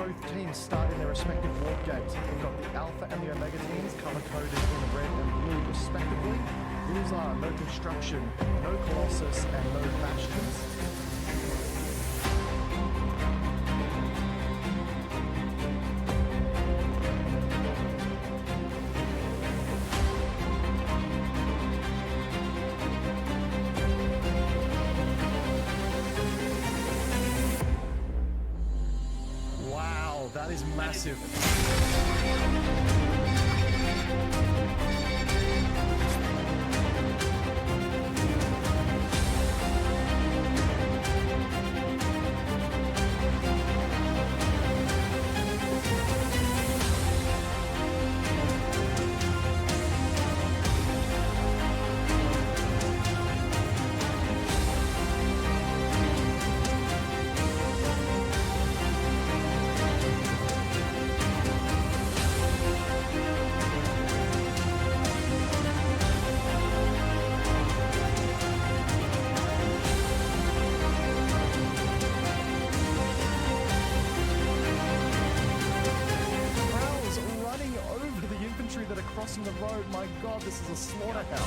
both teams start in their respective warp gates. We've got the Alpha and the Omega teams color-coded in red and blue respectively. Rules are no construction, no Colossus, and no Bastions. Wow, that is massive. That are crossing the road. My God, this is a slaughterhouse.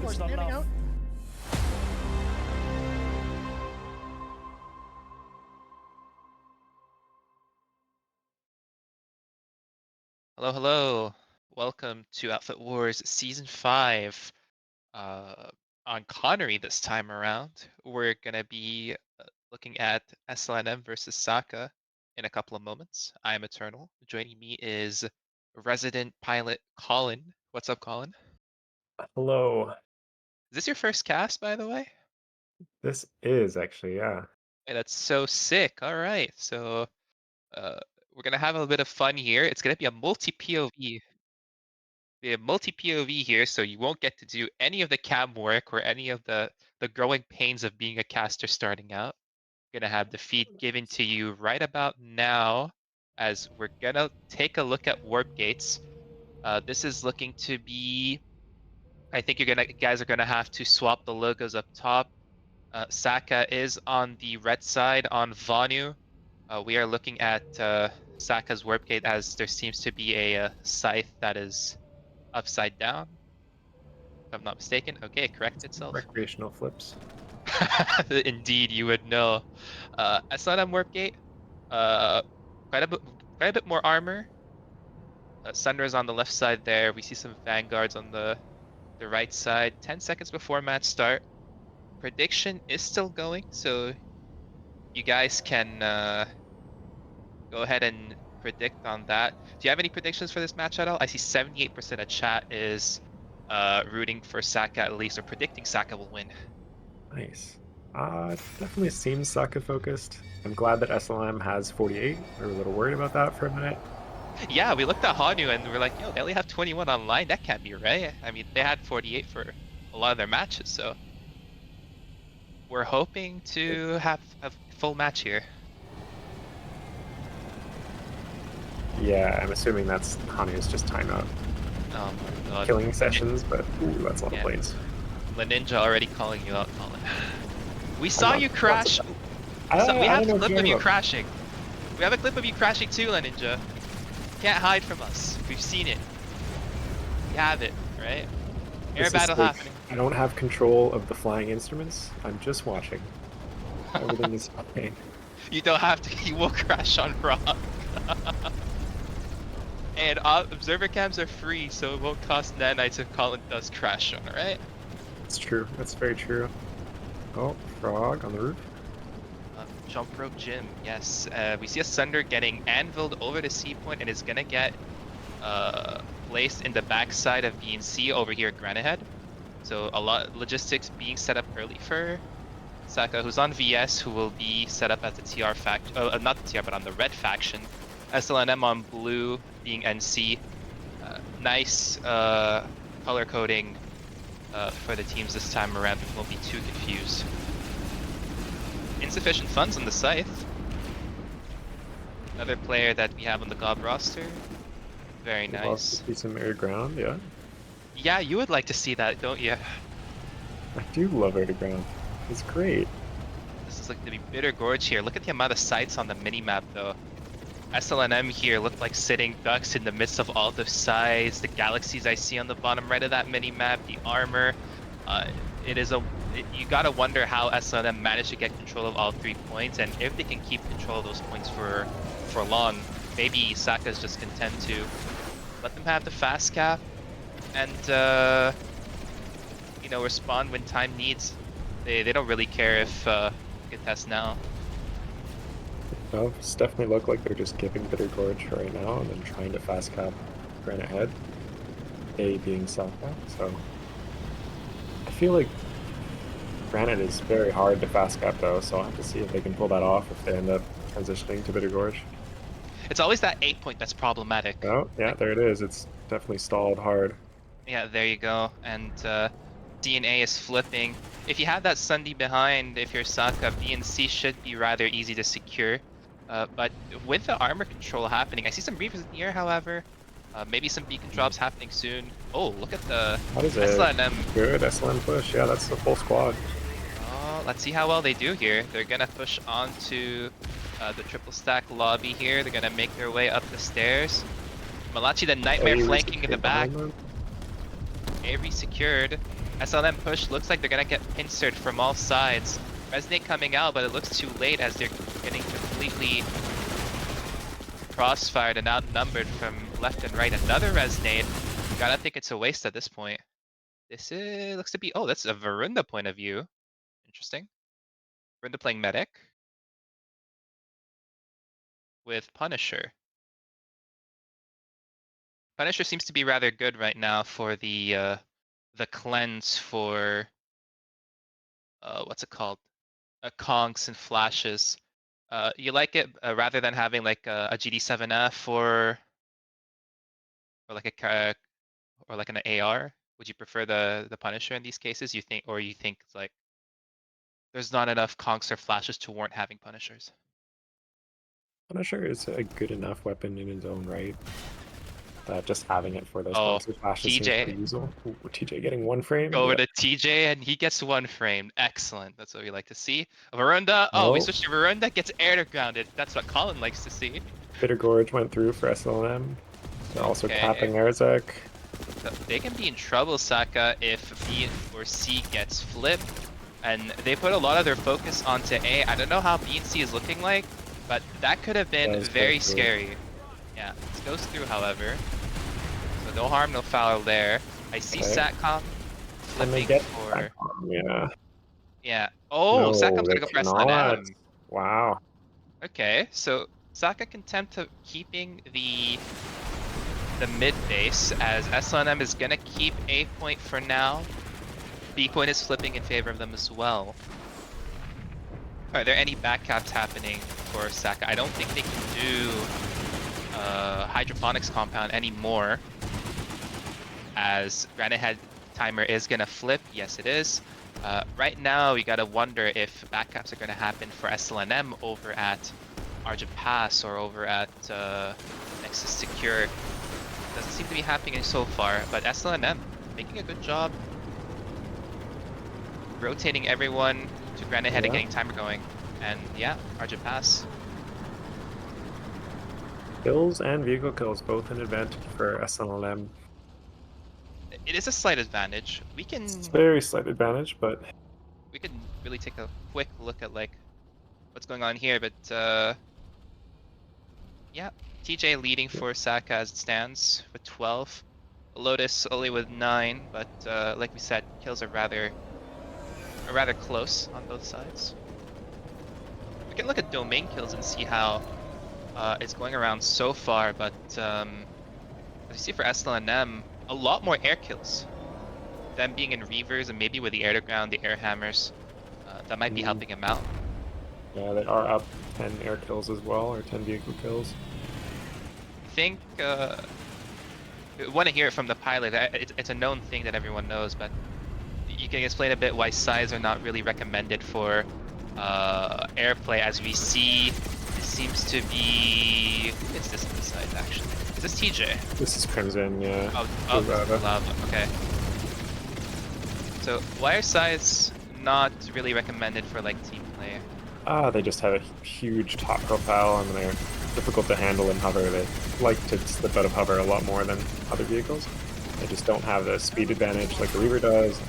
It's not enough. Hello, hello. Welcome to Outfit Wars Season 5. On Connery this time around, we're going to be looking at SLNM versus SACA in a couple of moments. I am Eternal. Joining me is resident pilot Colin. What's up, Colin? Hello. Is this your first cast, by the way? This is actually, yeah. Hey, that's so sick. All right. So we're going to have a little bit of fun here. It's going to be a multi-POV. Be a multi-POV here, so you won't get to do any of the cam work or any of the growing pains of being a caster starting out. We're gonna have the feed given to you right about now, as we're gonna take a look at warp gates. This is looking to be. I think guys are gonna have to swap the logos up top. SACA is on the red side on Vanu. We are looking at SACA's warp gate as there seems to be a scythe that is upside down, if I'm not mistaken. Okay, it corrected itself. Recreational flips. Indeed, you would know. SLNM warp gate. Quite a bit more armor. Sunder's on the left side there. We see some vanguards on the right side. 10 seconds before match start. Prediction is still going, so you guys can go ahead and predict on that. Do you have any predictions for this match at all? I see 78% of chat is rooting for SACA at least, or predicting SACA will win. Nice. Definitely seems SACA focused. I'm glad that SLM has 48. We were a little worried about that for a minute. Yeah, we looked at Hanu and we're like, yo, they only have 21 online. That can't be right. I mean, they had 48 for a lot of their matches, so we're hoping to have a full match here. Yeah, I'm assuming that's Hanu's just timeout. Oh my god. Killing sessions, but ooh, that's a lot Yeah. of planes. The ninja already calling you out, Colin. We saw you crash. We have a clip of you crashing. We have a clip of you crashing too, Ninja. Can't hide from us. We've seen it. We have it, right? Air battle happening. I don't have control of the flying instruments. I'm just watching. Everything is fine. You don't have to. You will crash on rock. And observer cams are free, so it won't cost nanites if Colin does crash on, alright? It's true. That's very true. Oh, frog on the roof. Jump rope gym, yes. We see a Sunder getting anviled over to C point and is gonna get placed in the backside of BNC over here at Granite Head. So a lot of logistics being set up early for SACA, who's on VS, who will be set up as the TR faction, not the TR, but on the red faction. SLNM on blue being NC. Nice color coding for the teams this time around. We won't be too confused. Insufficient funds on the Scythe. Another player that we have on the GOB roster. Very Would love to nice. see some air to ground, yeah. Yeah, you would like to see that, don't you? I do love air to ground. It's great. This is like the Bitter Gorge here. Look at the amount of sites on the minimap, though. SLNM here look like sitting ducks in the midst of all the sides, the galaxies I see on the bottom right of that minimap, the armor. It is you gotta wonder how SLNM managed to get control of all 3 points, and if they can keep control of those points for long. Maybe SACA's just content to let them have the fast cap and you know, respond when time needs. They don't really care if get test now. No, it's definitely look like they're just giving Bitter Gorge right now and then trying to fast cap Granite Head. A being SACA, so I feel like Granite is very hard to fast cap though, so I'll have to see if they can pull that off if they end up transitioning to Bitter Gorge. It's always that 8 point that's problematic. Oh, yeah, Like, there it is. It's definitely stalled hard. yeah, there you go. And DNA is flipping. If you have that Sunday behind, if you're SACA, B and C should be rather easy to secure. But with the armor control happening, I see some Reavers in the air, however. Maybe some beacon drops happening soon. Oh, look at the That is a SLNM. good SLN push. Yeah, that's the full squad. Oh, let's see how well they do here. They're gonna push onto the triple stack lobby here. They're gonna make their way up the stairs. Malachi the Nightmare Avery's flanking in the back. behind them. Avery secured. SLM push looks like they're gonna get pincered from all sides. Resonate coming out, but it looks too late as they're getting completely crossfired and outnumbered from left and right. Another Resonate. Gotta think it's a waste at this point. This looks to be, oh, that's a Varunda point of view. Interesting. Varunda playing medic with Punisher. Punisher seems to be rather good right now for the cleanse for what's it called? Conks and flashes. You like it rather than having like a GD7F or like a or like an AR? Would you prefer the Punisher in these cases? You think, or you think it's like there's not enough conks or flashes to warrant having Punishers? Punisher is a good enough weapon in its own right. Just having it for those Oh, conks or flashes seems TJ, pretty useful. Ooh, TJ getting one frame. go over Yeah. to TJ and he gets one frame. Excellent. That's what we like to see. Varunda. Oh, we Oh, switched to Varunda. Gets air to grounded. That's what Colin likes to see. Bitter Gorge went through for SLM. They're also Okay. tapping Arzek. So they can be in trouble, Saka, if B or C gets flipped. And they put a lot of their focus onto A. I don't know how B and C is looking like, but that could have been Does go very through. scary. Yeah, this goes through, however. So no harm, no foul there. I see Okay. Satcom Can they flipping get for... that? Yeah. Yeah. Oh, No, Satcom's they gonna go for cannot. SLNM. Wow. Okay, so Saka content to keeping the mid base as SLNM is gonna keep A point for now. B point is flipping in favor of them as well. Are there any backcaps happening for Saka? I don't think they can do hydroponics compound anymore, as Granite Head timer is gonna flip. Yes, it is. Right now, we gotta wonder if backcaps are gonna happen for SLNM over at Argent Pass or over at Nexus Secure. Doesn't seem to be happening so far, but SLNM making a good job rotating everyone to Granite Head and Yeah. getting timer going. And yeah, Argent Pass. Kills and vehicle kills both an advantage for SLNM. It is a slight advantage. It's a very slight advantage, but We can really take a quick look at like what's going on here, but yeah, TJ leading for Saka as it stands with 12. Lotus only with 9, but like we said, kills are rather close on both sides. We can look at domain kills and see how it's going around so far, but as you see for SLNM, a lot more air kills. Them being in Reavers and maybe with the air to ground, the air hammers, that might be helping him out. yeah, they are up 10 air kills as well, or 10 vehicle kills. I think want to hear it from the pilot. It's a known thing that everyone knows, but you can explain a bit why sides are not really recommended for airplay, as we see This seems to be... Who is this on the side, actually? Is this TJ? This is Crimson, yeah. Oh, this is Lava. Okay. So, wire size not really recommended for like team play. They just have a huge top profile and they're difficult to handle in hover. They like to slip out of hover a lot more than other vehicles. They just don't have the speed advantage like the Reaver does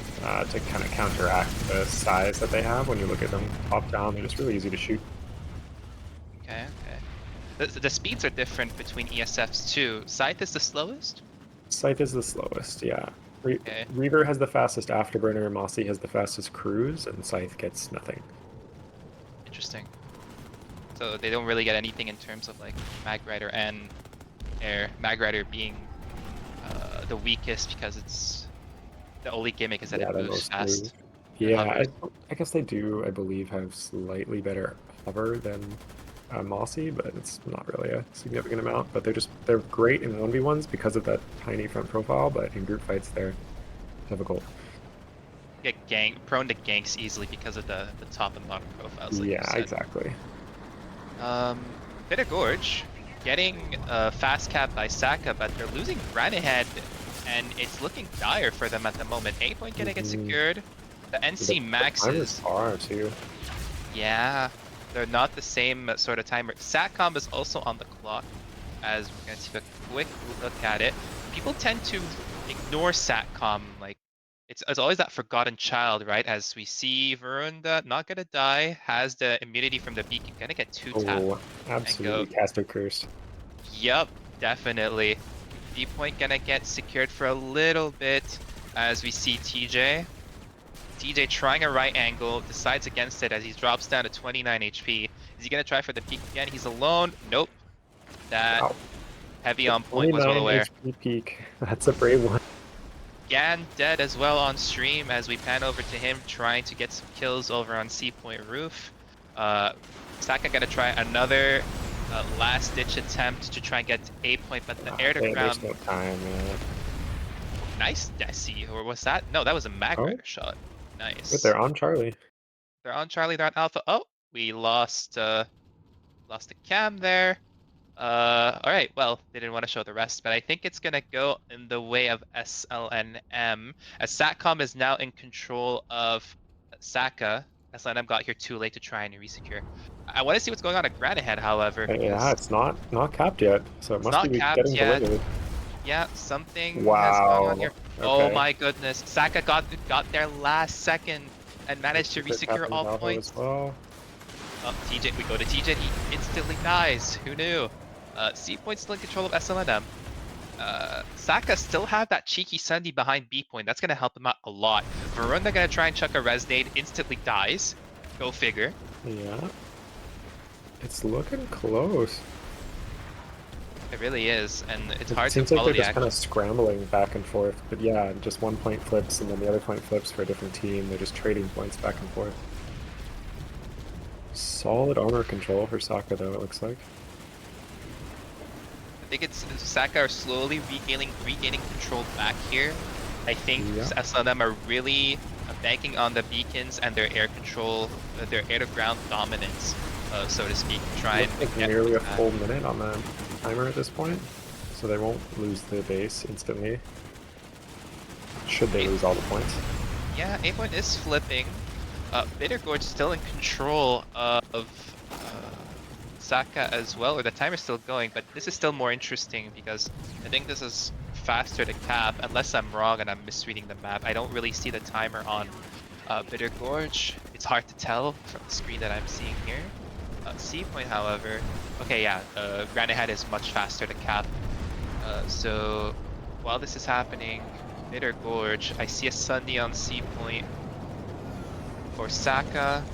to kind of counteract the size that they have. When you look at them top down, they're just really easy to shoot. Okay, okay. The speeds are different between ESFs too. Scythe is the slowest? Scythe is the slowest, yeah. Okay. Reaver has the fastest afterburner, Mossy has the fastest cruise, and Scythe gets nothing. Interesting. So they don't really get anything in terms of like Mag Rider and Air. Mag Rider being the weakest because it's the only gimmick is that Yeah, it the moves most fast. moved. and Yeah, hovers. I guess they do, I believe, have slightly better hover than Mossy, but it's not really a significant amount. But they're great in 1v1s because of that tiny front profile, but in group fights they're difficult. Get prone to ganks easily because of the top and bottom profiles, like you Yeah, said. exactly. Bitter Gorge getting fast capped by SACA, but they're losing Granite Head, and it's looking dire for them at the moment. 8 point gonna get secured. The NC Maxes. Are too. Yeah, they're not the same sort of timer. Satcom is also on the clock, as we're gonna take a quick look at it. People tend to ignore Satcom, like it's always that forgotten child, right? As we see Verunda not gonna die, has the immunity from the beacon, gonna get 2-tap Oh, and go. absolutely caster cursed. Yup, definitely. D point gonna get secured for a little bit as we see TJ. TJ trying a right angle, decides against it as he drops down to 29 HP. Is he gonna try for the peak again? He's alone. Nope. That Wow. heavy on point was well 29 aware. HP peak. That's a brave one. Gan dead as well on stream as we pan over to him trying to get some kills over on C point roof. Saka gonna try another last ditch attempt to try and get 8 point, but the air to ground. There's no time, man. Nice Desi, or was that? No, that was a Mag Oh. Rider shot. Nice. But they're on Charlie. They're on Charlie, they're on Alpha. Oh, we lost the cam there. Alright, well, they didn't want to show the rest, but I think it's gonna go in the way of SLNM, as Satcom is now in control of SACA. SLNM got here too late to try and resecure. I want to see what's going on at Granite Head, however, Yeah, because it's not capped yet, so it it's must not be capped getting yet. delayed. Yeah, something has gone on Wow. here. Oh Okay. my goodness, SACA got there last second and managed to They're resecure capping all Alpha points. as well. Oh, TJ, we go to TJ, he instantly dies. Who knew? C point still in control of SLNM. Saka still have that cheeky Sunday behind B point. That's gonna help him out a lot. Verunda gonna try and chuck a Resnade, instantly dies. Go figure. Yeah. It's looking close. It really is, and it's It hard to seems like follow they're the just action. kind of scrambling back and forth. But yeah, just 1 point flips and then the other point flips for a different team. They're just trading points back and forth. Solid armor control for Saka though, it looks like. I think it's Saka are slowly regaining control back here. I think Yeah. SLNM are really banking on the beacons and their air control, their air to ground dominance, so to speak. Try and Looks like get nearly a that. full minute on the timer at this point, so they won't lose the base instantly. Should they lose all the points? Yeah, 8 point is flipping. Bitter Gorge still in control of Saka as well, or the timer's still going, but this is still more interesting because I think this is faster to cap, unless I'm wrong and I'm misreading the map. I don't really see the timer on Bitter Gorge. It's hard to tell from the screen that I'm seeing here. C point, however, okay, yeah, Granite Head is much faster to cap. So while this is happening, Bitter Gorge, I see a Sunday on C point for Saka,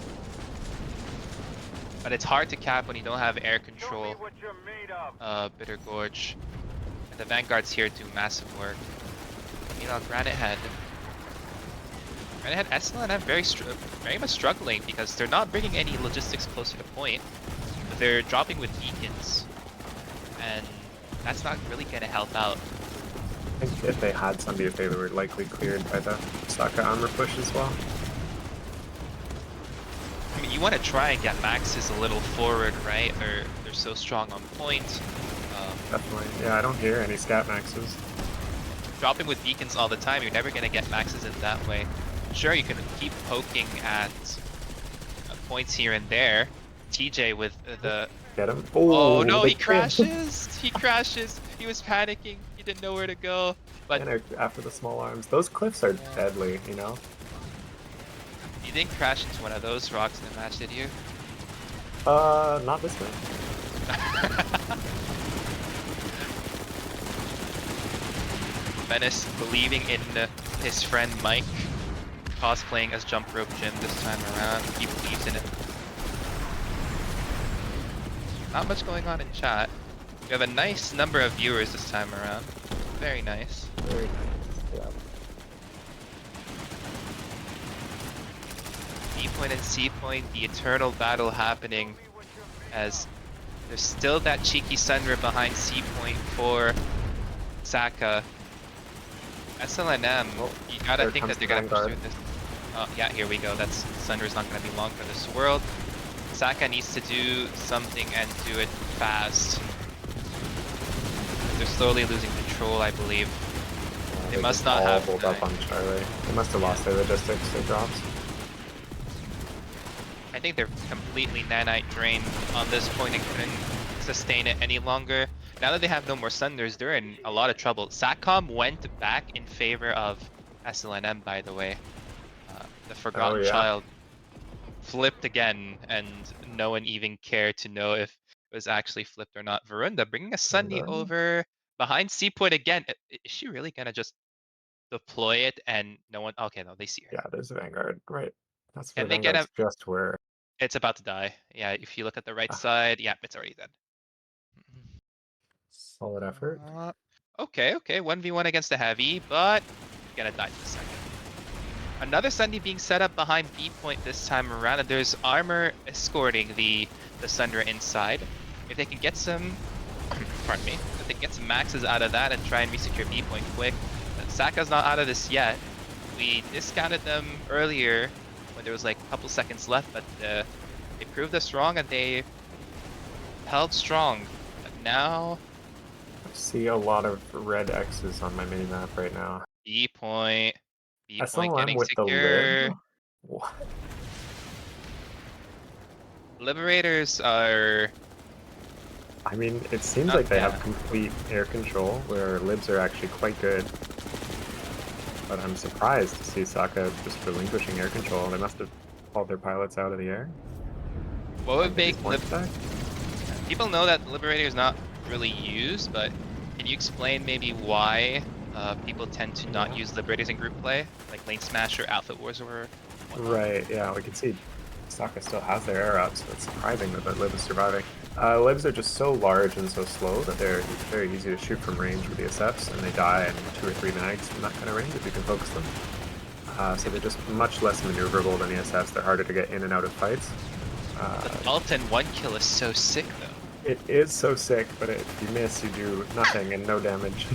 but it's hard to cap when you don't have air control. Bitter Gorge, and the Vanguards here do massive work. Meanwhile, Granite Head SLNM very much struggling because they're not bringing any logistics closer to point. They're dropping with beacons, and that's not really gonna help out. I think if they had somebody, if they were likely cleared by the Saka armor push as well. I mean, you want to try and get maxes a little forward, right? They're so strong on point. Definitely. Yeah, I don't hear any scat maxes. Dropping with beacons all the time, you're never gonna get maxes in that way. Sure, you can keep poking at points here and there. TJ with the... Get him. Oh Oh, no, they he crit. crashes! He crashes! He was panicking. He didn't know where to go. But And after the small arms. Those cliffs are Yeah. deadly, you know? you didn't crash into one of those rocks in the match, did you? Not this one. Menace believing in his friend Mike, cosplaying as Jump Rope Jim this time around. He believes in it. Not much going on in chat. We have a nice number of viewers this time around. Very nice. Very nice. Yeah. B point and C point, the eternal battle happening as there's still that cheeky Sunra behind C point for SACA. SLNM, Oh, you gotta there think comes that they're the gonna push Vanguard. through this. Oh yeah, here we go. That's Sunra's not gonna be long for this world. SACA needs to do something and do it fast. They're slowly losing control, I believe. They must just not all have hold up on Charlie. They must have lost their logistics, their drops. I think they're completely nanite drained on this point and couldn't sustain it any longer. Now that they have no more Sunders, they're in a lot of trouble. SATCOM went back in favor of SLNM, by the way. The Oh Forgotten yeah. Child flipped again, and no one even cared to know if it was actually flipped or not. Varunda bringing a Sunny Vanguard? over behind C point again. Is she really gonna just deploy it and no one? Okay, no, they see her. Yeah, there's a Vanguard. Right. That's where Can the they get Vanguard's him? just where. It's about to die. Yeah, if you look at the right Ah, side, yeah, it's already dead. solid effort. Okay, 1v1 against the heavy, but gonna die to the second. Another Sunday being set up behind B point this time around, and there's armor escorting the Sundra inside. If they can get some, pardon me, if they can get some maxes out of that and try and resecure B point quick. SACA's not out of this yet. We discounted them earlier when there was like a couple seconds left, but they proved us wrong and they held strong. But now I see a lot of red X's on my mini map right now. B point SLM getting with the lib? secure. What? Liberators are I mean, it seems not like they have bad. complete air control, where libs are actually quite good. But I'm surprised to see SACA just relinquishing air control. They must have hauled their pilots out of the air. What would make Point attack? people know that the Liberator is not really used, but can you explain maybe why people tend to not use Liberators in group play, like Lane Smasher, Alpha Wars, or whatnot? Right, yeah, we can see SACA still has their air up, so it's surprising that the lib is surviving. Libs are just so large and so slow that they're very easy to shoot from range with the SFs, and they die in 2 or 3 mags from that kind of range if you can focus them. So they're just much less maneuverable than the SFs. They're harder to get in and out of fights. The Alton 1 kill is so sick, though. It is so sick, but if you miss, you do nothing and no damage.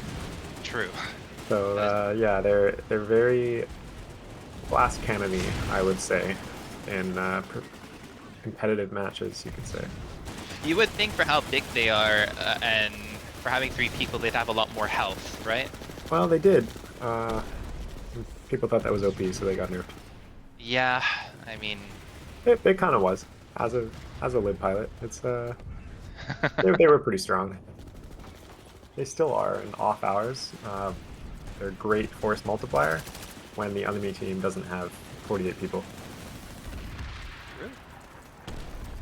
True. So yeah, they're very glass cannon-y, I would say, in competitive matches, you could say. You would think for how big they are and for having 3 people, they'd have a lot more health, right? Well, they did. People thought that was OP, so they got nerfed. Yeah, I mean... It kind of was. As a lib pilot, it's they were pretty strong. They still are in off hours. They're great force multiplier when the enemy team doesn't have 48 people. Really?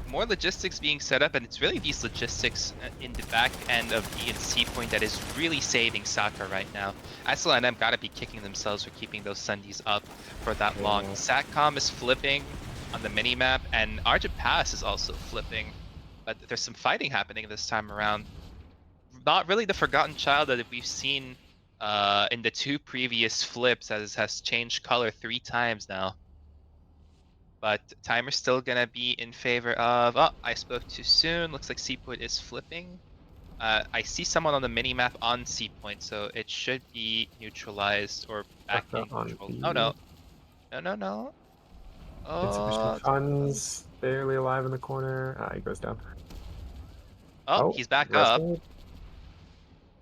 More logistics being set up, and it's really these logistics in the back end of B and C point that is really saving SACA right now. SLNM gotta be kicking themselves for keeping those Sundays up for that long. SATCOM is flipping on the mini-map, and Argent Pass is also flipping. But there's some fighting happening this time around. Not really the Forgotten Child that we've seen in the 2 previous flips, as has changed color 3 times now. But timer's still gonna be in favor of... Oh, I spoke too soon. Looks like C point is flipping. I see someone on the mini map on C point, so it should be neutralized or back in On control. B. Oh no. No. Insufficient Oh, funds. Barely alive in the corner. Ah, he goes down. oh, Oh, he's back up. rescued.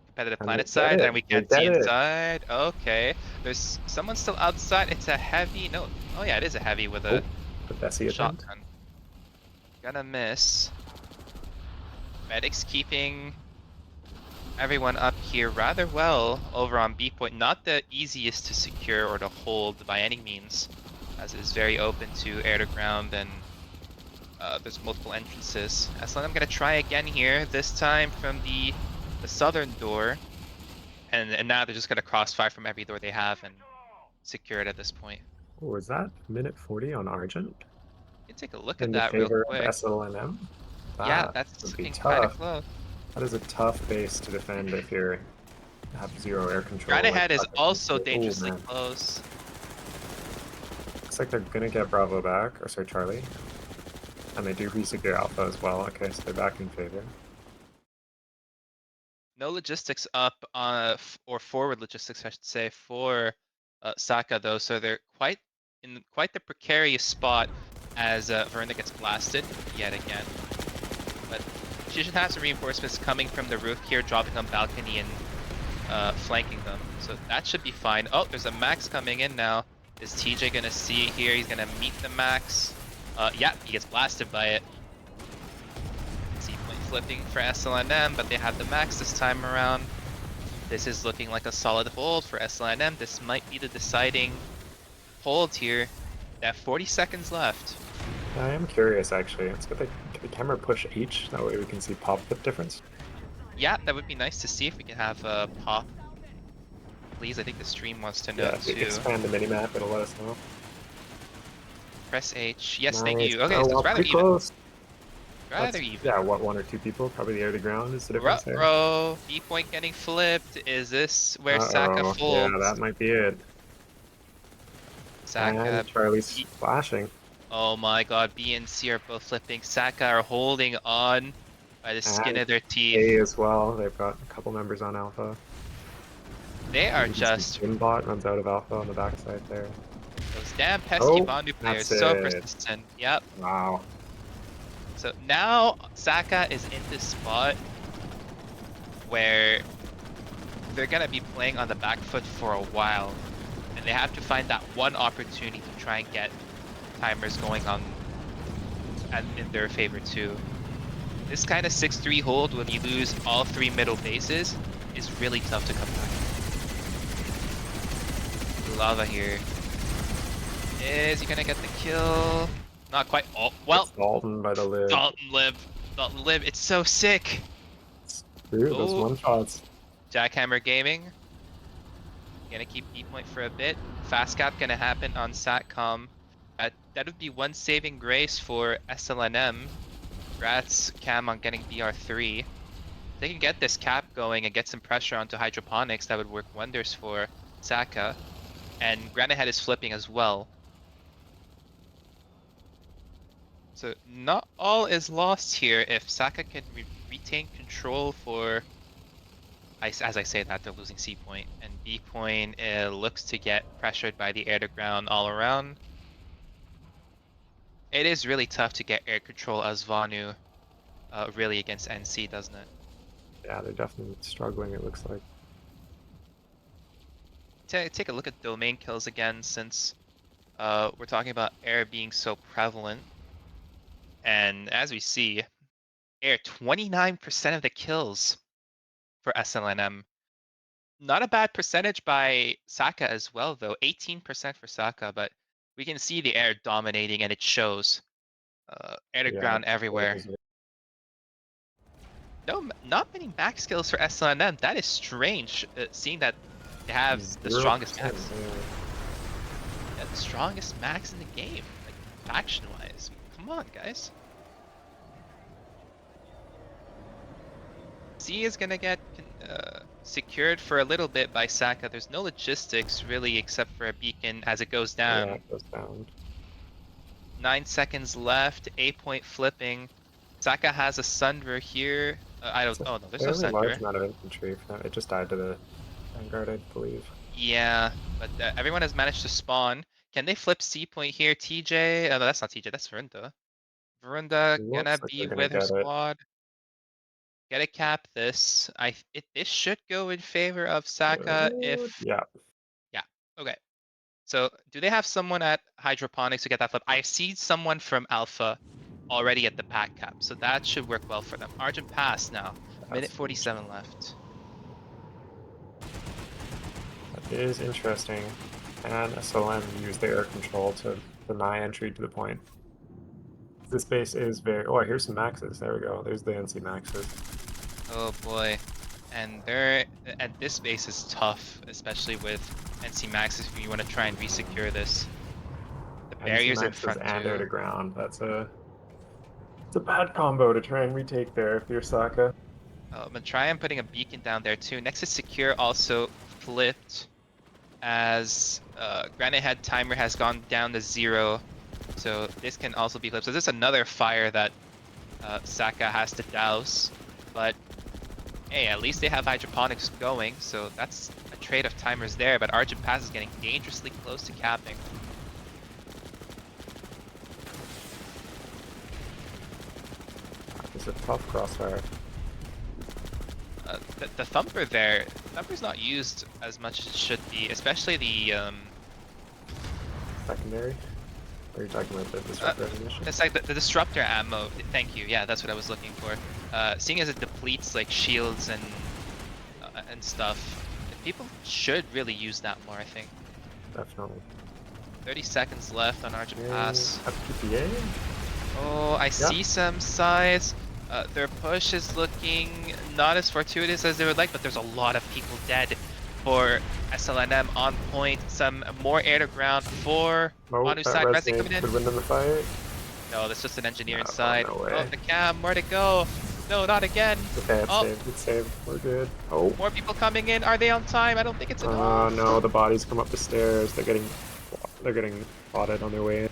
Competitive And they planet get side, and it. we They can't see get it. inside. Okay, there's someone still outside. It's a heavy. No, oh yeah, it is a heavy with a Oh, the Bessie attempt. shotgun. Gonna miss. Medics keeping everyone up here rather well over on B point. Not the easiest to secure or to hold by any means, as it is very open to air to ground and there's multiple entrances. SLNM gonna try again here, this time from the southern door. And now they're just gonna crossfire from every door they have and secure it at this point. Oh, was that minute 40 on Argent You can take a look at in the that real favor of quick. SLNM? Yeah, That that's would be looking kind of tough. close. That is a tough base to defend if you have zero air control. Right Like ahead is also oh dangerously man, close. looks like they're gonna get Bravo back, or sorry, Charlie, and they do resecure Alpha as well. Okay, so they're back in favor. No logistics up or forward logistics, I should say, for SACA though, so they're quite in quite the precarious spot as Verna gets blasted yet again. But she should have some reinforcements coming from the roof here, dropping on balcony and flanking them. So that should be fine. Oh, there's a Max coming in now. Is TJ gonna see it here? He's gonna meet the Max. Yeah, he gets blasted by it. C-point flipping for SLNM, but they have the Max this time around. This is looking like a solid hold for SLNM. This might be the deciding hold here. They have 40 seconds left. I am curious actually. Let's get the camera push H. That way we can see pop clip difference. Yeah, that would be nice to see if we can have a pop. Please, I think the stream wants to know Yeah, if we too. expand the minimap, it'll let us know. Press H. Yes, Nice. thank you. Okay, Oh, so well, it's rather pretty even. close. Rather even. Yeah, what, one or two people? Probably the air to ground is the difference there. Bro, B point getting flipped. Is this where SACA Uh-oh. folds? Yeah, that might be it. SACA. And Charlie's flashing. Oh my god, B and C are both flipping. SACA are holding on by the skin And of their teeth. A as well. They've got a couple members on Alpha. They are just Wimbot runs out of Alpha on the backside there. those damn pesky Oh, Bandu players. that's So it. persistent. Yep. Wow. So now SACA is in this spot where they're gonna be playing on the back foot for a while, and they have to find that one opportunity to try and get timers going on and in their favor too. This kind of 6-3 hold when you lose all 3 middle bases is really tough to come back. Lava here. Is he gonna get the kill? Not quite. Oh, well, It's Dalton by the lid. Dalton live. Dalton live. It's so sick. Screw those Oh. one shots. Jackhammer Gaming. Gonna keep B point for a bit. Fast cap gonna happen on SATCOM. That would be one saving grace for SLNM. Congrats, Cam, on getting BR3. If they can get this cap going and get some pressure onto hydroponics, that would work wonders for SACA. And Granahead is flipping as well. So not all is lost here if SACA can retain control for... As I say that, they're losing C point. And B point looks to get pressured by the air to ground all around. It is really tough to get air control as Vanu really against NC, doesn't it? Yeah, they're definitely struggling, it looks like. Take a look at domain kills again, since we're talking about air being so prevalent. And as we see, air 29% of the kills for SLNM. Not a bad percentage by SACA as well, though. 18% for SACA, but we can see the air dominating, and it shows. Air to Yeah, ground everywhere. No, not many max kills for SLNM. That is strange, seeing that they have the 0%, strongest max. yeah. Yeah, the strongest max in the game, like faction-wise. Come on, guys. C is gonna get secured for a little bit by SACA. There's no logistics really, except for a beacon as it goes down. Yeah, it goes down. 9 seconds left. A point flipping. SACA has a Sunder here. I don't. Oh no, there's no Fairly large Sunder. amount of infantry. It just died to the Vanguard, I believe. Yeah, but everyone has managed to spawn. Can they flip C point here? TJ? Oh, no, that's not TJ. That's Verunda. Verunda gonna Looks like be they're gonna with her get it. squad. Gotta cap this. This should go in favor of SACA if Yeah, yeah. Okay. So do they have someone at hydroponics to get that flip? I see someone from Alpha already at the back cap, so that should work well for them. Argent pass now. Minute that's 47 left. that is interesting. And SLM use the air control to deny entry to the point. This base is very. Oh, here's some maxes. There we go. There's the NC maxes. Oh boy. And this base is tough, especially with NC Maxes if you want to try and resecure this. The NC barriers in maxes front and air to too. ground. It's a bad combo to try and retake there if you're SACA. I'm gonna try and putting a beacon down there too. Nexus Secure also flipped as Granite Head timer has gone down to 0. So this can also be flipped. So this is another fire that SACA has to douse. But hey, at least they have hydroponics going. So that's a trade of timers there. But Argent Pass is getting dangerously close to capping. It's a tough crossfire. The Thumper there, Thumper's not used as much as it should be, especially the Secondary? Or are you talking about the disruptor ammunition? it's like the disruptor ammo. Thank you. Yeah, that's what I was looking for. Seeing as it depletes like shields and stuff, people should really use that more. I think. Definitely. 30 seconds left on Argent Pass. Up PPA? Oh, I see some sides. Their push is looking not as fortuitous as they would like, but there's a lot of people dead for SLNM on point. Some more air to ground for Manu's that side. Resi resonate coming in. could win them the fight. No, that's just an engineer Oh, inside. no way. Oh, the cam, where to go? No, not again. Okay, it's Oh. saved. It's saved. We're good. Oh. More people coming in. Are they on time? I don't think it's enough. No, the bodies come up the stairs. They're getting spotted on their way in.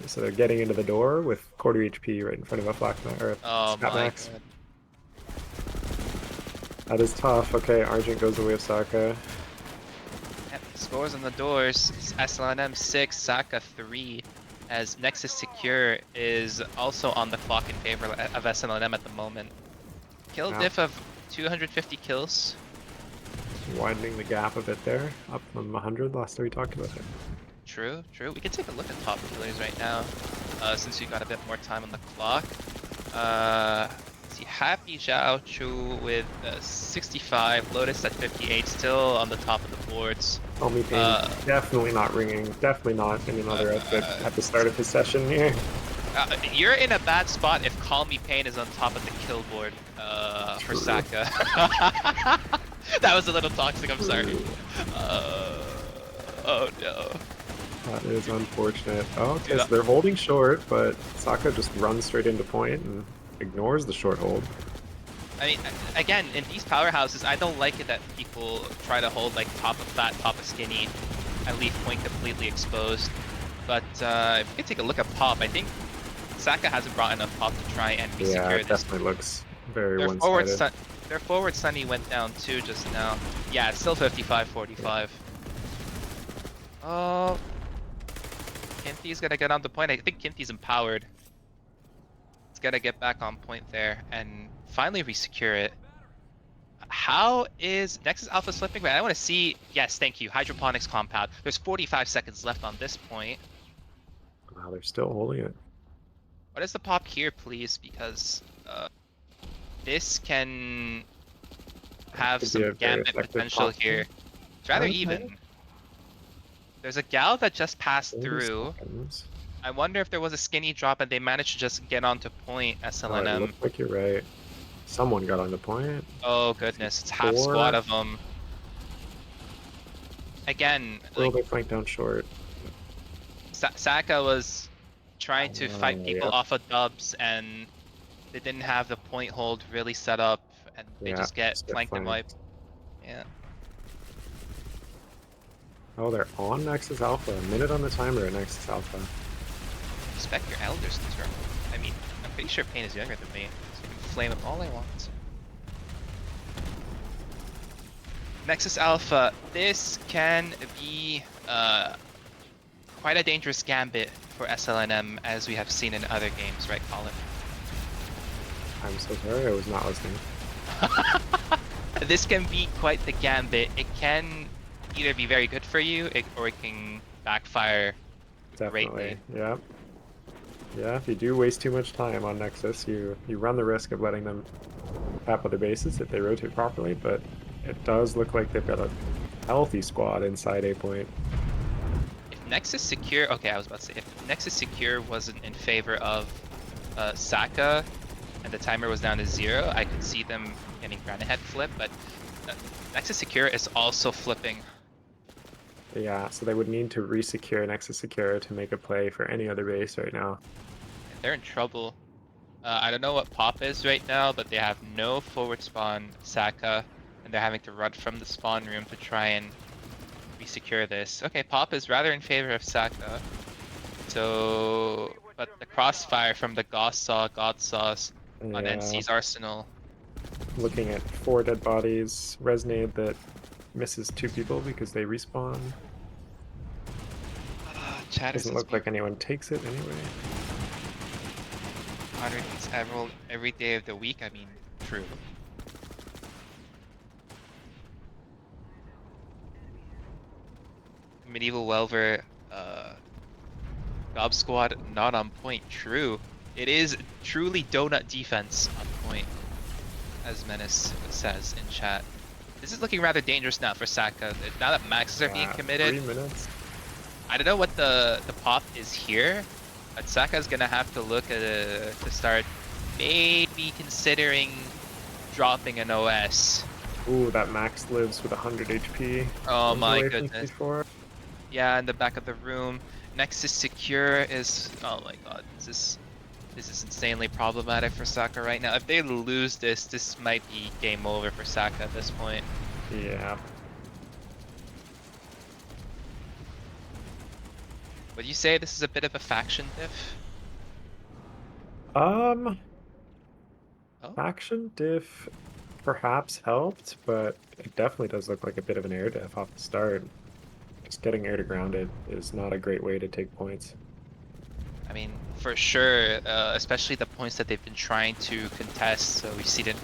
So they're getting into the door with quarter HP right in front of a flak or a Oh scat my max. god. That is tough. Okay, Argent goes the way of SACA. Yep, scores on the doors. It's SLNM 6, SACA 3. As Nexus Secure is also on the clock in favor of SLNM at the moment. Kill Yeah. diff of 250 kills. Widening the gap a bit there, up from 100 last time we talked about it. True, true. We can take a look at top killers right now, since we've got a bit more time on the clock. See, Happy Zhao Chu with 65, Lotus at 58, still on the top of the boards. Homie Pain definitely not ringing, definitely not in another outfit at the start of his session here. You're in a bad spot if Call Me Pain is on top of the kill board for True. SACA. That was a little toxic, I'm sorry. Oh no. That is unfortunate. Oh, okay, Yeah. so they're holding short, but SACA just runs straight into point and ignores the short hold. I mean, again, in these powerhouses, I don't like it that people try to hold like top of fat, top of skinny, and leave point completely exposed. But if you could take a look at pop, I think SACA hasn't brought enough pop to try and Yeah, resecure it this. definitely looks very Their forward, one-sided. their forward Sunny went down too just now. Yeah, it's still 55-45. Oh, Kinty's gonna get on the point. I think Kinty's empowered. It's gonna get back on point there and finally resecure it. How is Nexus Alpha slipping? But I want to see. Yes, thank you. Hydroponics compound. There's 45 seconds left on this point. Wow, they're still holding it. What is the pop here, please? Because this can have Could be some a very gambit effective potential pop. here. It's rather Okay. even. There's a gal that just passed 30 through. seconds. I wonder if there was a skinny drop and they managed to just get onto point Oh, it SLNM. looks like you're right. Someone got on the point. Oh goodness, it's half Four. squad of them. Again, Will like they flank down short? SACA was trying to fight people Yep. off of dubs and they didn't have the point hold really set up and they Yeah, just get just get flanked and flanked. wiped. Yeah. Oh, they're on Nexus Alpha. A minute on the timer at Nexus Alpha. Respect your elders, Determined. I mean, I'm pretty sure Pain is younger than me, so you can flame him all I want. Nexus Alpha, this can be quite a dangerous gambit for SLNM, as we have seen in other games, right, Colin? I'm so sorry, I was not listening. This can be quite the gambit. It can either be very good for you, or it can backfire greatly. Definitely, yeah. Yeah, if you do waste too much time on Nexus, you run the risk of letting them tap other bases if they rotate properly, but it does look like they've got a healthy squad inside A point. If Nexus Secure, okay, I was about to say, if Nexus Secure wasn't in favor of SACA and the timer was down to 0, I could see them getting granite head flip, but Nexus Secure is also flipping. Yeah, so they would need to resecure Nexus Secure to make a play for any other base right now. They're in trouble. I don't know what Pop is right now, but they have no forward spawn SACA, and they're having to run from the spawn room to try and resecure this. Okay, Pop is rather in favor of SACA. So, but the crossfire from the God Sauce on Yeah, NC's Arsenal. looking at 4 dead bodies, Resnade that misses 2 people because they respawn. Chatter Doesn't says look like anyone takes it anyway. 100 beats Emerald every day of the week. I mean, true. Medieval Welver, Gob Squad not on point. True. It is truly donut defense on point, as Menace says in chat. This is looking rather dangerous now for SACA. Now that maxes are being committed, 3 minutes. I don't know what the pop is here, but SACA's gonna have to look at to start maybe considering dropping an OS. Ooh, that Max lives with 100 HP. Oh Runs my away from goodness. C4. Yeah, in the back of the room. Nexus Secure is, oh my god, this is insanely problematic for SACA right now. If they lose this, this might be game over for SACA at this point. Yeah. Would you say this is a bit of a faction diff? Um, Oh, faction diff perhaps helped, but it definitely does look like a bit of an air diff off the start. Just getting air to grounded is not a great way to take points. I mean, for sure, especially the points that they've been trying to contest. So we've seen it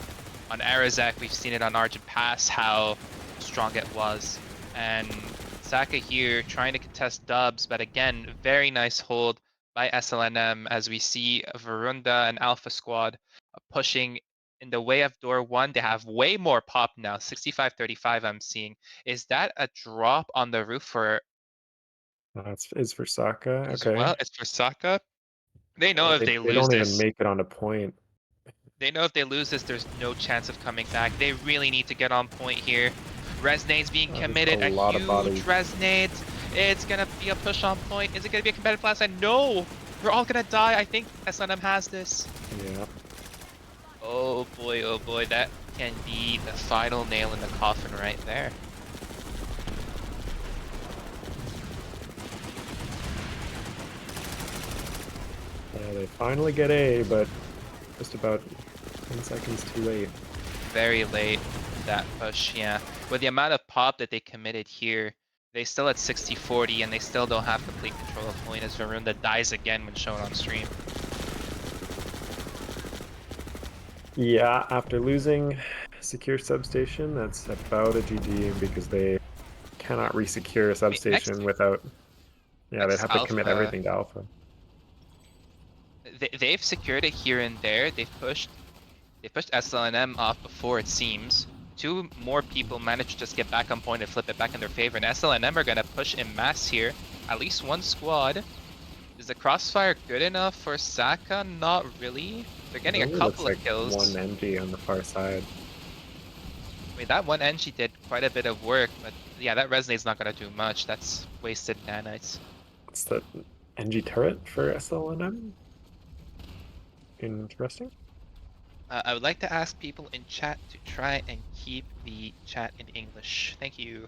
on Arazak, we've seen it on Argent Pass, how strong it was. And SACA here trying to contest dubs, but again, very nice hold by SLNM as we see Varunda and Alpha Squad pushing in the way of door 1. They have way more pop now, 65-35 I'm seeing. Is that a drop on the roof for That's is for SACA. as Okay. well? It's for SACA. They know if they They lose don't even this, make it on a point. they know if they lose this, there's no chance of coming back. They really need to get on point here. Resnade's being That is committed. a lot of Huge bodies. Resnade. It's gonna be a push on point. Is it gonna be a competitive last night? No! We're all gonna die. I think SLNM has this. Yeah. Oh boy, that can be the final nail in the coffin right there. Yeah, they finally get A, but just about 10 seconds too late. Very late, that push, yeah. With the amount of pop that they committed here, they still at 60-40 and they still don't have complete control of point as Varunda dies again when shown on stream. Yeah, after losing secure substation, that's about a GG because they cannot resecure a substation without. Yeah, they'd Next have to commit Alpha, everything to Alpha. they've secured it here and there. They've pushed SLNM off before, it seems. 2 more people managed to just get back on point and flip it back in their favor. And SLNM are gonna push en masse here. At least 1 squad. Is the crossfire good enough for SACA? Not really. They're getting a It only couple looks of like kills. one MG on the far side. I mean, that one NG did quite a bit of work, but yeah, that Resonate's not gonna do much. That's wasted nanites. It's the NG turret for SLNM. Interesting. I would like to ask people in chat to try and keep the chat in English. Thank you.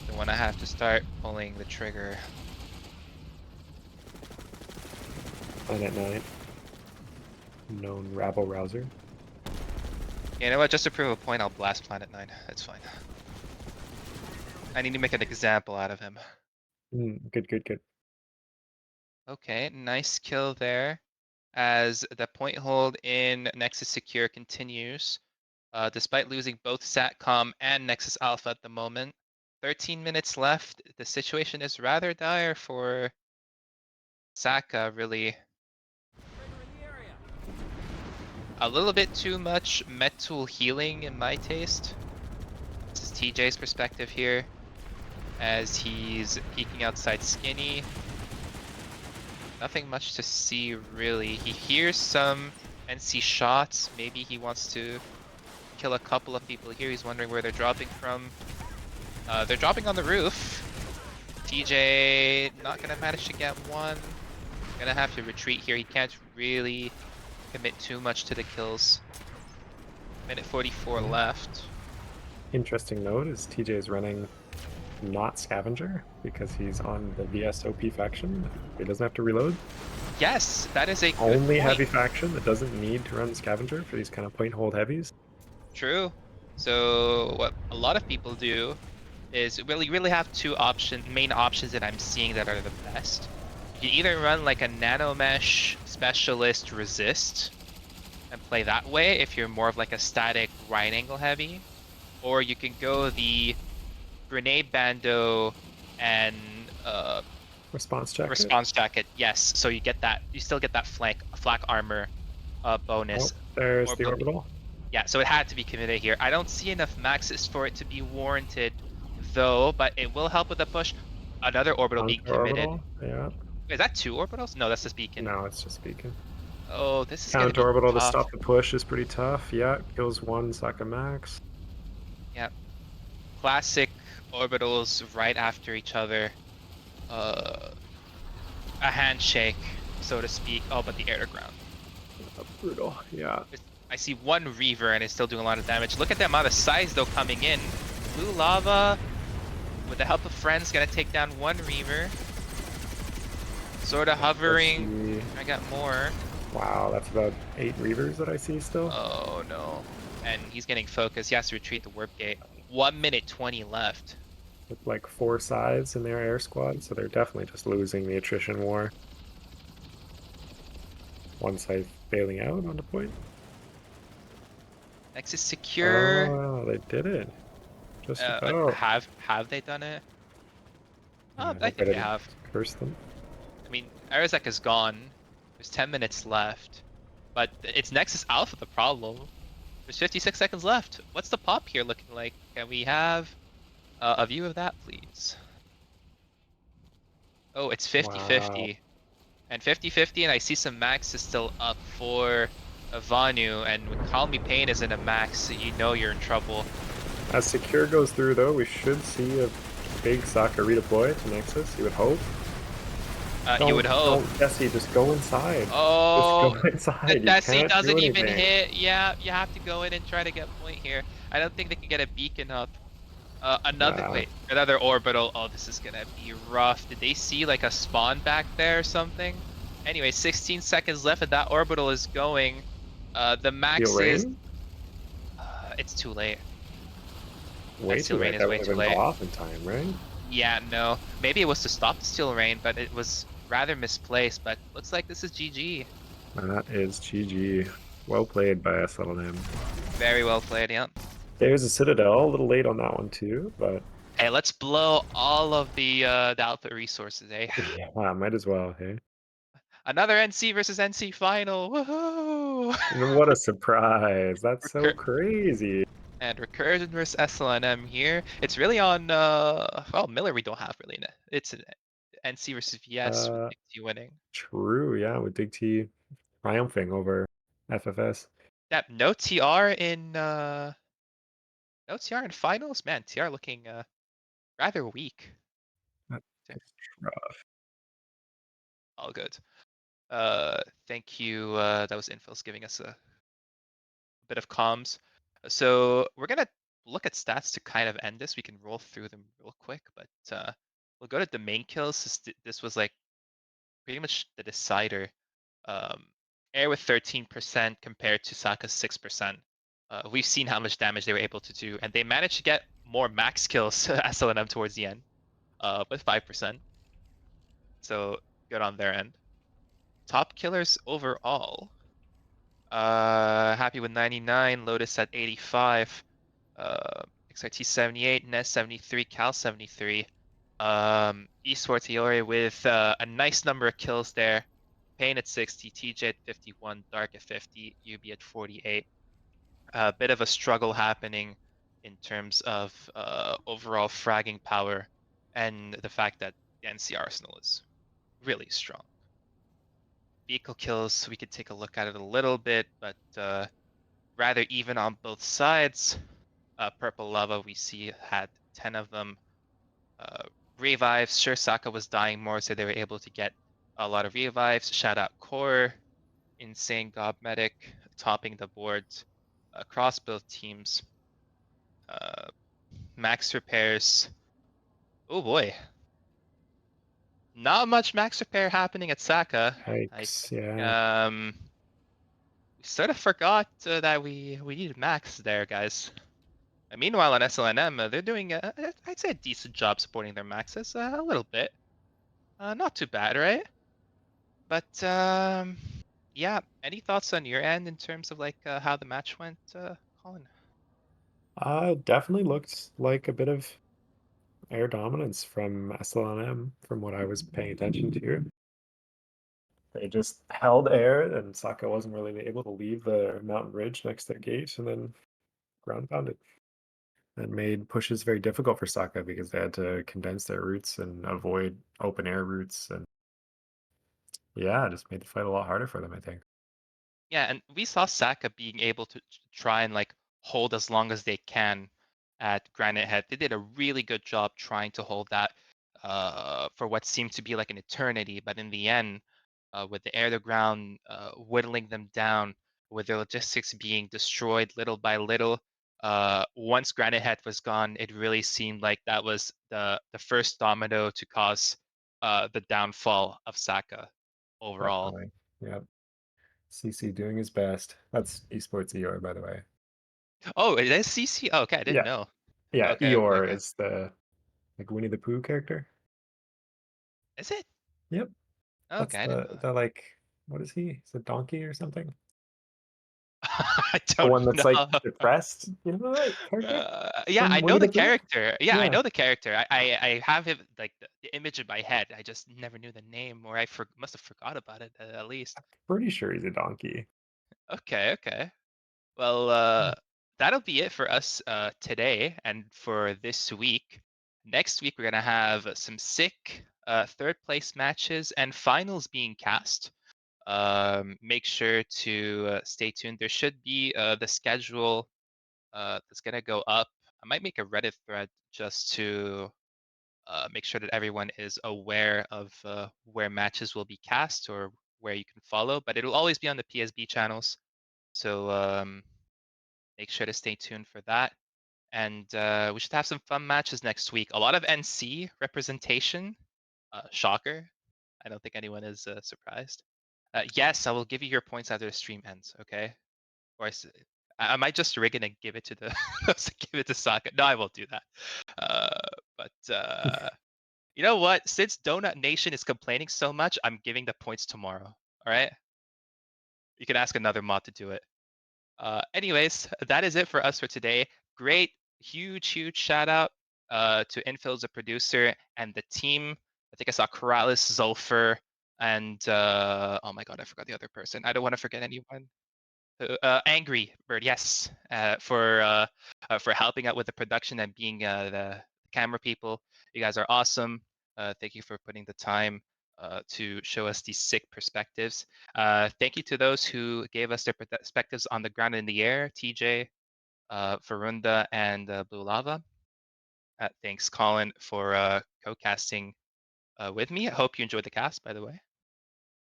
Don't want to have to start pulling the trigger. Planet 9. Known rabble rouser. You know what? Just to prove a point, I'll blast Planet 9. That's fine. I need to make an example out of him. Good, good, good. Okay, nice kill there. As the point hold in Nexus Secure continues, despite losing both SATCOM and Nexus Alpha at the moment. 13 minutes left. The situation is rather dire for SACA, really. A little bit too much metal healing in my taste. This is TJ's perspective here, as he's peeking outside Skinny. Nothing much to see, really. He hears some NC shots. Maybe he wants to kill a couple of people here. He's wondering where they're dropping from. They're dropping on the roof. TJ not gonna manage to get one. Gonna have to retreat here. He can't really commit too much to the kills. Minute 44 left. Interesting note is TJ is running not Scavenger because he's on the VSOP faction. He doesn't have to reload. Yes, that is a good Only point. heavy faction that doesn't need to run Scavenger for these kind of point hold heavies. True. So what a lot of people do is really have two main options that I'm seeing that are the best. You can either run like a nano mesh specialist resist and play that way if you're more of like a static right angle heavy, or you can go the grenade bando and Response jacket. response jacket. Yes, so you get that. You still get that flak armor Oh, bonus. there's the orbital. Yeah, so it had to be committed here. I don't see enough maxes for it to be warranted, though, but it will help with the push. Another orbital being Counter committed. orbital. Yeah. Wait, is that 2 orbitals? No, that's just beacon. No, it's just beacon. Oh, this is gonna Counter be orbital to tough. stop the push is pretty tough. Yeah, kills one SACA max. Yeah, classic orbitals right after each other. A handshake, so to speak. Oh, but the air to ground. Brutal. Yeah. I see one Reaver and it's still doing a lot of damage. Look at the amount of size though coming in. Blue Lava, with the help of friends, gonna take down one Reaver. Sort of hovering. I got more. Wow, that's about 8 Reavers that I see still. Oh no. And he's getting focused. He has to retreat the warp gate. 1 minute 20 left. With like 4 sides in their air squad, so they're definitely just losing the attrition war. One side bailing out on the point. Nexus secure. Oh, they did it. Just But about. have they done it? Yeah, I hope think they didn't have. curse them. I mean, Arizek is gone. There's 10 minutes left. But it's Nexus Alpha the problem. There's 56 seconds left. What's the pop here looking like? Can we have a view of that, please? Oh, it's 50-50. Wow. And 50-50, and I see some max is still up for Vanu, and when Call Me Pain is in a max, you know you're in trouble. As Secure goes through, though, we should see a big SACA redeploy to Nexus, you would hope. You would hope. Don't, Jesse, just go inside. Oh, just go inside. the You Desi can't doesn't do even anything. hit. Yeah, you have to go in and try to get point here. I don't think they can get a beacon up. Another orbital. Oh, this is gonna be rough. Did they see like a spawn back there or something? Anyway, 16 seconds left and that orbital is going. The max Steel is... Rain? it's too late. Way Steel too Rain late. is That way would too have been late. off in time, right? Yeah, no. Maybe it was to stop the Steel Rain, but it was rather misplaced. But looks like this is GG. That is GG. Well played by SLNM. Very well played, yeah. There's a Citadel, a little late on that one too, but Hey, let's blow all of the Alpha resources, eh? yeah, might as well, hey? Another NC versus NC final. Woohoo! And what a surprise. That's so Recur crazy. and Recursion versus SLNM here. It's really on well, Miller we don't have really. It's an NC versus VS with Uh, Big T winning. True, yeah, with Big T triumphing over FFS. Yeah, no TR in finals? Man, TR looking rather weak. That's rough. All good. Thank you. That was Infos giving us a bit of comms. So we're gonna look at stats to kind of end this. We can roll through them real quick, but we'll go to the main kills. This was like pretty much the decider. Um, Air with 13% compared to Saka's 6%. We've seen how much damage they were able to do, and they managed to get more max kills SLNM towards the end, with 5%. So good on their end. Top killers overall. Happy with 99, Lotus at 85, XRT 78, Ness 73, Cal 73. Esports Iori with a nice number of kills there. Payne at 60, TJ at 51, Dark at 50, UB at 48. A bit of a struggle happening in terms of overall fragging power and the fact that the NC Arsenal is really strong. Vehicle kills, we could take a look at it a little bit, but rather even on both sides. Purple Lava, we see, had 10 of them. Revives, sure, SACA was dying more, so they were able to get a lot of revives. Shout out Core, Insane God Medic, topping the boards across both teams. Max repairs. Oh boy. Not much max repair happening at SACA. I Yikes, think yeah. we sort of forgot that we needed max there, guys. Meanwhile, on SLNM, they're doing, I'd say, a decent job supporting their maxes, a little bit. Not too bad, right? But yeah, any thoughts on your end in terms of like how the match went, Colin? Definitely looked like a bit of air dominance from SLNM from what I was paying attention to. They just held air, and Saka wasn't really able to leave the mountain ridge next to their gate, and then ground pounded. And made pushes very difficult for Saka because they had to condense their routes and avoid open air routes, and yeah, just made the fight a lot harder for them, I think. Yeah, and we saw SACA being able to try and like hold as long as they can at Granite Head. They did a really good job trying to hold that for what seemed to be like an eternity, but in the end, with the air to ground whittling them down, with their logistics being destroyed little by little. Once Granite Head was gone, it really seemed like that was the first domino to cause the downfall of SACA overall. Definitely. Yeah. CC doing his best. That's esports ER, by the way. Oh, it is CC? Oh, okay, I didn't Yeah. know. Yeah, Okay, okay, Eeyore okay. is the like Winnie the Pooh character. Is it? Yep. Okay, That's I didn't know that. the like what is he? Is it donkey or something? I The don't one that's like know. depressed. You know that character Yeah, from I know Winnie the the Pooh? character. Yeah, I Yeah. know the character. I have him like the image in my head. I just never knew the name, or must have forgot about it at least. Pretty sure he's a donkey. Okay, okay. Well, that'll be it for us today and for this week. Next week we're gonna have some sick third place matches and finals being cast. Make sure to stay tuned. There should be the schedule that's gonna go up. I might make a Reddit thread just to make sure that everyone is aware of where matches will be cast or where you can follow. But it'll always be on the PSB channels, so make sure to stay tuned for that. And we should have some fun matches next week. A lot of NC representation. Shocker. I don't think anyone is surprised. Yes, I will give you your points after the stream ends. Okay. Or I might just rig it and give it to the give it to Saka. No, I won't do that. But you know what? Since Donut Nation is complaining so much, I'm giving the points tomorrow. All right. You can ask another mod to do it. Anyways, that is it for us for today. Great, huge shout out to Infil's the producer and the team. I think I saw Corrales, Zulfer, and oh my god, I forgot the other person. I don't want to forget anyone. Angry Bird, yes, for helping out with the production and being the camera people. You guys are awesome. Thank you for putting the time to show us these sick perspectives. Thank you to those who gave us their perspectives on the ground and in the air, TJ, Varunda, and Blue Lava. Thanks, Colin, for co-casting with me. I hope you enjoyed the cast, by the way.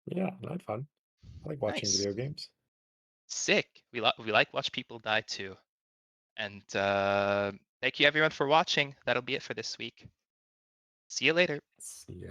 Yeah, I had fun. I like watching Nice, video games. sick. We like watch people die too. And thank you everyone for watching. That'll be it for this week. See you later. See ya.